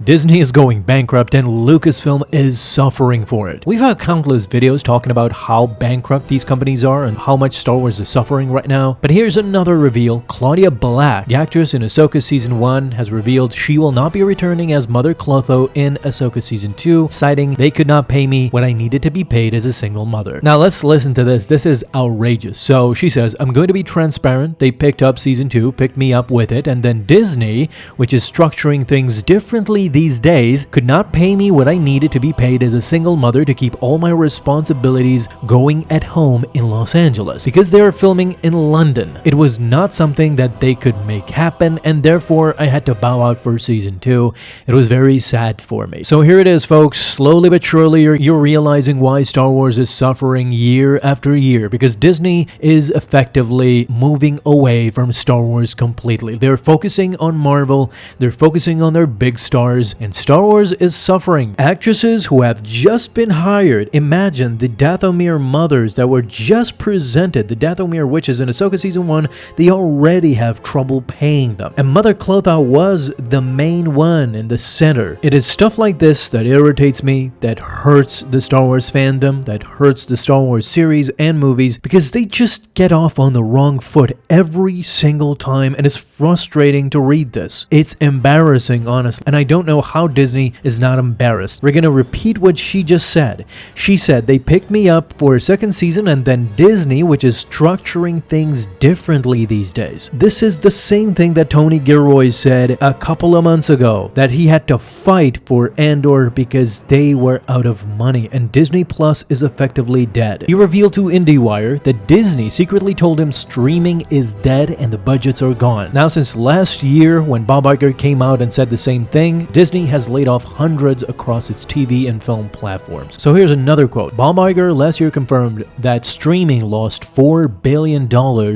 Disney is going bankrupt and Lucasfilm is suffering for it. We've had countless videos talking about how bankrupt these companies are and how much Star Wars is suffering right now. But here's another reveal. Claudia Black, the actress in Ahsoka Season 1, has revealed she will not be returning as Mother Clotho in Ahsoka Season 2, citing they could not pay me what I needed to be paid as a single mother. Now let's listen to this. This is outrageous. So she says, I'm going to be transparent. They picked up Season 2, picked me up with it, and then Disney, which is structuring things differently these days, could not pay me what I needed to be paid as a single mother to keep all my responsibilities going at home in Los Angeles. Because they are filming in London, it was not something that they could make happen, and therefore I had to bow out for Season 2. It was very sad for me. So here it is, folks. Slowly but surely you're realizing why Star Wars is suffering year after year, because Disney is effectively moving away from Star Wars completely. They're focusing on Marvel, they're focusing on their big stars, and Star Wars is suffering. Actresses who have just been hired, imagine the Dathomir mothers that were just presented, the Dathomir witches in Ahsoka Season 1, they already have trouble paying them. And Mother Clotho was the main one in the center. It is stuff like this that irritates me, that hurts the Star Wars fandom, that hurts the Star Wars series and movies, because they just get off on the wrong foot every single time, and it's frustrating to read this. It's embarrassing, honestly, and I don't know how Disney is not embarrassed. We're gonna repeat what she just said. She said they picked me up for a second season, and then Disney, which is structuring things differently these days. This is the same thing that Tony Gilroy said a couple of months ago, that he had to fight for Andor because they were out of money, and Disney Plus is effectively dead. He revealed to IndieWire that Disney secretly told him streaming is dead and the budgets are gone. Now, since last year when Bob Iger came out and said the same thing, Disney has laid off hundreds across its TV and film platforms. So here's another quote. Bob Iger last year confirmed that streaming lost $4 billion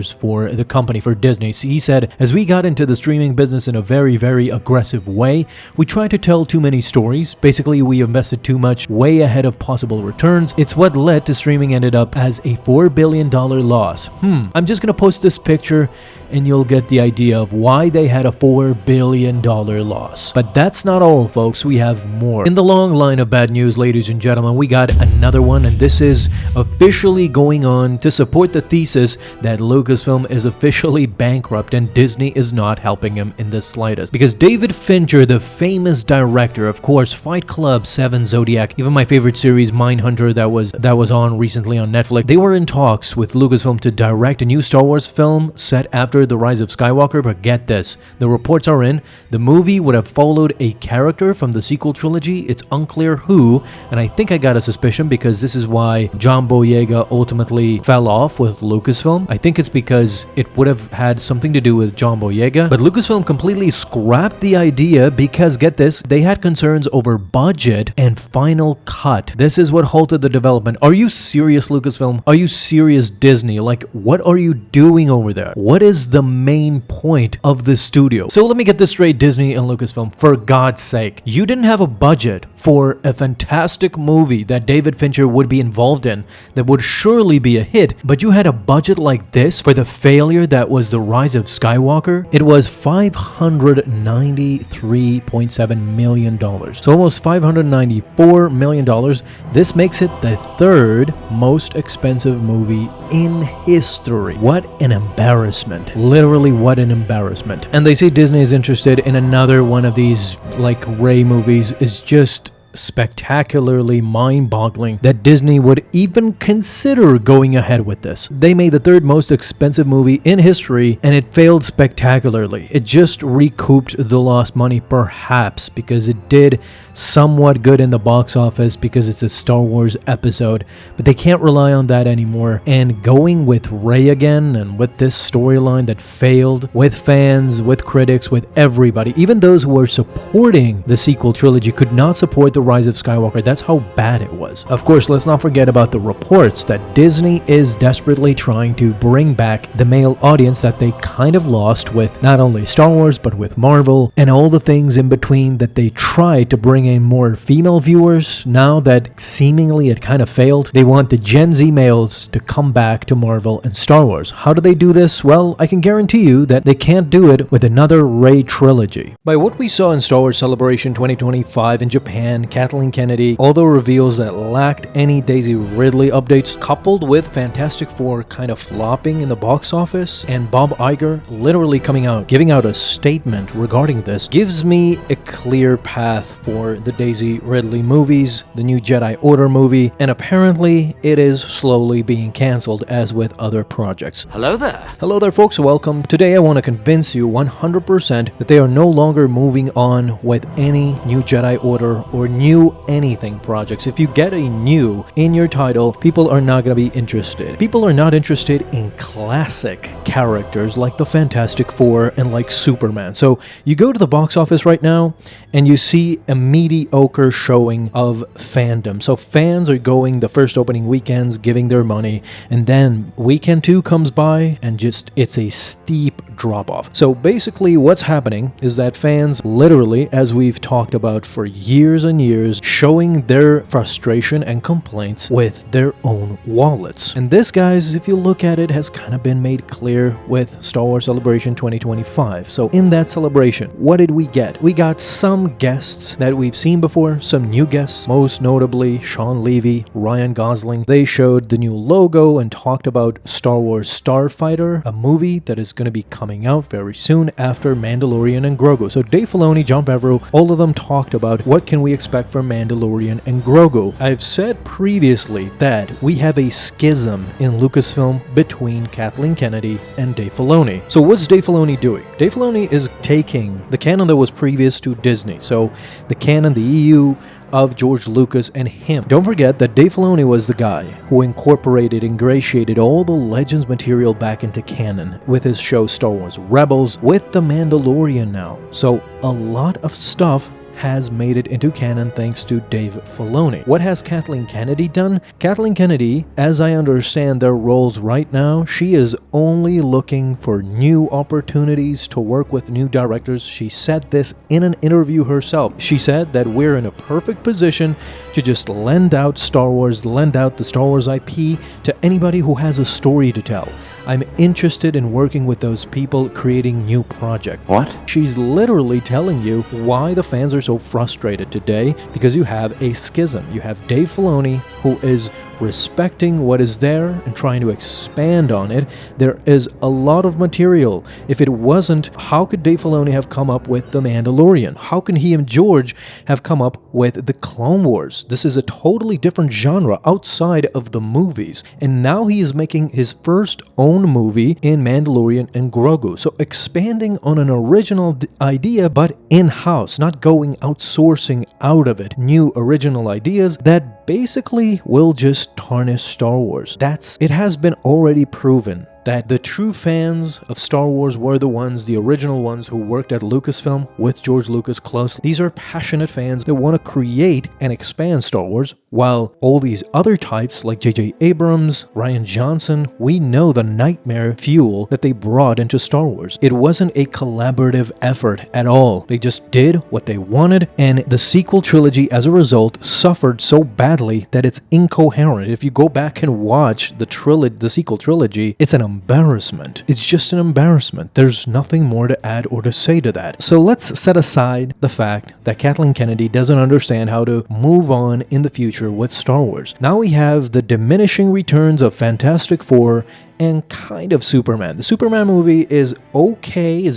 for the company, for Disney. So he said, as we got into the streaming business in a very, very aggressive way, we tried to tell too many stories. Basically, we invested too much way ahead of possible returns. It's what led to streaming ended up as a $4 billion loss. I'm just gonna post this picture and you'll get the idea of why they had a $4 billion loss. But that's not all, folks. We have more. In the long line of bad news, ladies and gentlemen, we got another one, and this is officially going on to support the thesis that Lucasfilm is officially bankrupt and Disney is not helping him in the slightest. Because David Fincher, the famous director, of course, Fight Club, 7 Zodiac, even my favorite series, Mindhunter, that was on recently on Netflix, they were in talks with Lucasfilm to direct a new Star Wars film set after The Rise of Skywalker, but get this, the reports are in, the movie would have followed a character from the sequel trilogy. It's unclear who, and I think I got a suspicion because this is why John Boyega ultimately fell off with Lucasfilm. I think it's because it would have had something to do with John Boyega, but Lucasfilm completely scrapped the idea because, get this, they had concerns over budget and final cut. This is what halted the development. Are you serious, Lucasfilm? Are you serious, Disney? Like, what are you doing over there? What is the main point of the studio? So let me get this straight, Disney and Lucasfilm, for God's sake. You didn't have a budget for a fantastic movie that David Fincher would be involved in that would surely be a hit, but you had a budget like this for the failure that was The Rise of Skywalker? It was $593.7 million. So almost $594 million. This makes it the third most expensive movie in history. What an embarrassment. Literally, what an embarrassment. And they say Disney is interested in another one of these, like, Rey movies. Is just spectacularly mind-boggling that Disney would even consider going ahead with this. They made the third most expensive movie in history and it failed spectacularly. It just recouped the lost money, perhaps, because it did somewhat good in the box office because it's a Star Wars episode, but they can't rely on that anymore. And going with Rey again and with this storyline that failed, with fans, with critics, with everybody, even those who were supporting the sequel trilogy could not support the The Rise of Skywalker. That's how bad it was. Of course, let's not forget about the reports that Disney is desperately trying to bring back the male audience that they kind of lost with not only Star Wars, but with Marvel and all the things in between, that they tried to bring in more female viewers. Now that seemingly it kind of failed, they want the Gen Z males to come back to Marvel and Star Wars. How do they do this? Well, I can guarantee you that they can't do it with another Rey trilogy. By what we saw in Star Wars Celebration 2025 in Japan, Kathleen Kennedy, although reveals that lacked any Daisy Ridley updates, coupled with Fantastic Four kind of flopping in the box office, and Bob Iger literally coming out, giving out a statement regarding this, gives me a clear path for the Daisy Ridley movies, the new Jedi Order movie, and apparently it is slowly being cancelled as with other projects. Hello there. Hello there folks, welcome. Today I want to convince you 100% that they are no longer moving on with any new Jedi Order or new anything projects. If you get a new in your title, people are not going to be interested. People are not interested in classic characters like the Fantastic Four and like Superman. So you go to the box office right now and you see a mediocre showing of fandom. So fans are going the first opening weekends, giving their money, and then weekend 2 comes by and just it's a steep drop off. So basically what's happening is that fans literally, as we've talked about for years and years, showing their frustration and complaints with their own wallets. And this, guys, if you look at it, has kind of been made clear with Star Wars Celebration 2025. So in that celebration, what did we get? We got some guests that we've seen before, some new guests, most notably Sean Levy, Ryan Gosling. They showed the new logo and talked about Star Wars Starfighter, a movie that is going to be coming out very soon after Mandalorian and Grogu. So Dave Filoni, Jon Favreau, all of them talked about what can we expect from Mandalorian and Grogu. I've said previously that we have a schism in Lucasfilm between Kathleen Kennedy and Dave Filoni. So what's Dave Filoni doing? Dave Filoni is taking the canon that was previous to Disney. So the canon, the EU of George Lucas and him. Don't forget that Dave Filoni was the guy who ingratiated all the Legends material back into canon with his show Star Wars Rebels, with The Mandalorian now. So a lot of stuff has made it into canon thanks to Dave Filoni. What has Kathleen Kennedy done? Kathleen Kennedy, as I understand their roles right now, she is only looking for new opportunities to work with new directors. She said this in an interview herself. She said that we're in a perfect position to just lend out the Star Wars IP to anybody who has a story to tell. I'm interested in working with those people creating new projects. What? She's literally telling you why the fans are so frustrated today, because you have a schism. You have Dave Filoni, who is respecting what is there and trying to expand on it. There is a lot of material. If it wasn't, how could Dave Filoni have come up with The Mandalorian? How can he and George have come up with The Clone Wars? This is a totally different genre outside of the movies. And now he is making his first own movie in Mandalorian and Grogu. So expanding on an original idea, but in-house, not going outsourcing out of it. New original ideas that basically will just tarnish Star Wars. It has been already proven that the true fans of Star Wars were the original ones who worked at Lucasfilm with George Lucas closely. These are passionate fans that want to create and expand Star Wars, while all these other types like J.J. Abrams, Rian Johnson, we know the nightmare fuel that they brought into Star Wars. It wasn't a collaborative effort at all. They just did what they wanted, and the sequel trilogy as a result suffered so badly that it's incoherent. If you go back and watch the sequel trilogy, it's an embarrassment. It's just an embarrassment. There's nothing more to add or to say to that. So let's set aside the fact that Kathleen Kennedy doesn't understand how to move on in the future with Star Wars. Now we have the diminishing returns of Fantastic Four and kind of Superman. The Superman movie is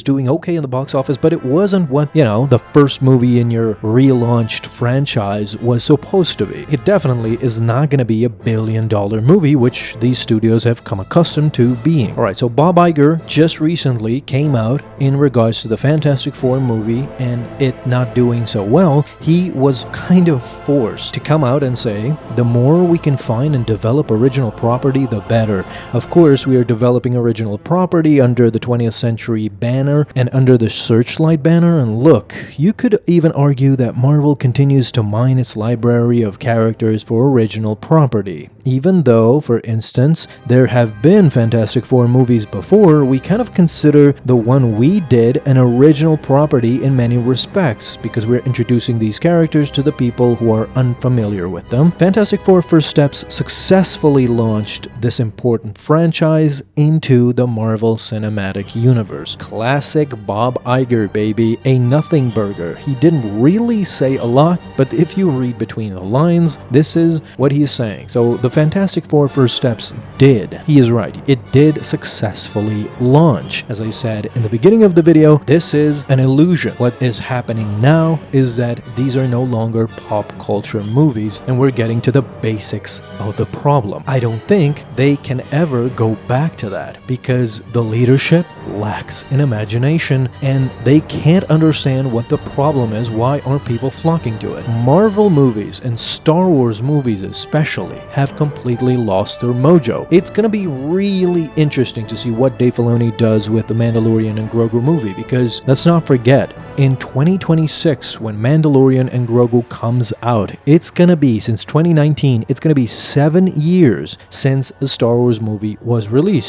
doing okay in the box office, but it wasn't what, the first movie in your relaunched franchise was supposed to be. It definitely is not going to be a billion-dollar movie, which these studios have come accustomed to being. Alright, so Bob Iger just recently came out in regards to the Fantastic Four movie and it not doing so well. He was kind of forced to come out and say, the more we can find and develop original property, the better. Of course, course, we are developing original property under the 20th century banner and under the Searchlight banner, and look, you could even argue that Marvel continues to mine its library of characters for original property. Even though, for instance, there have been Fantastic Four movies before, we kind of consider the one we did an original property in many respects, because we're introducing these characters to the people who are unfamiliar with them. Fantastic Four First Steps successfully launched this important franchise into the Marvel Cinematic Universe. Classic Bob Iger, baby, a nothing burger. He didn't really say a lot, but if you read between the lines, this is what he is saying. So the Fantastic Four First Steps did. He is right. It did successfully launch. As I said in the beginning of the video, this is an illusion. What is happening now is that these are no longer pop culture movies, and we're getting to the basics of the problem. I don't think they can ever go back to that because the leadership lacks in imagination and they can't understand what the problem is. Why aren't people flocking to it? Marvel movies and Star Wars movies especially have completely lost their mojo. It's gonna be really interesting to see what Dave Filoni does with the Mandalorian and Grogu movie, because let's not forget, in 2026, when Mandalorian and Grogu comes out, it's gonna be, since 2019, it's gonna be 7 years since the Star Wars movie was released.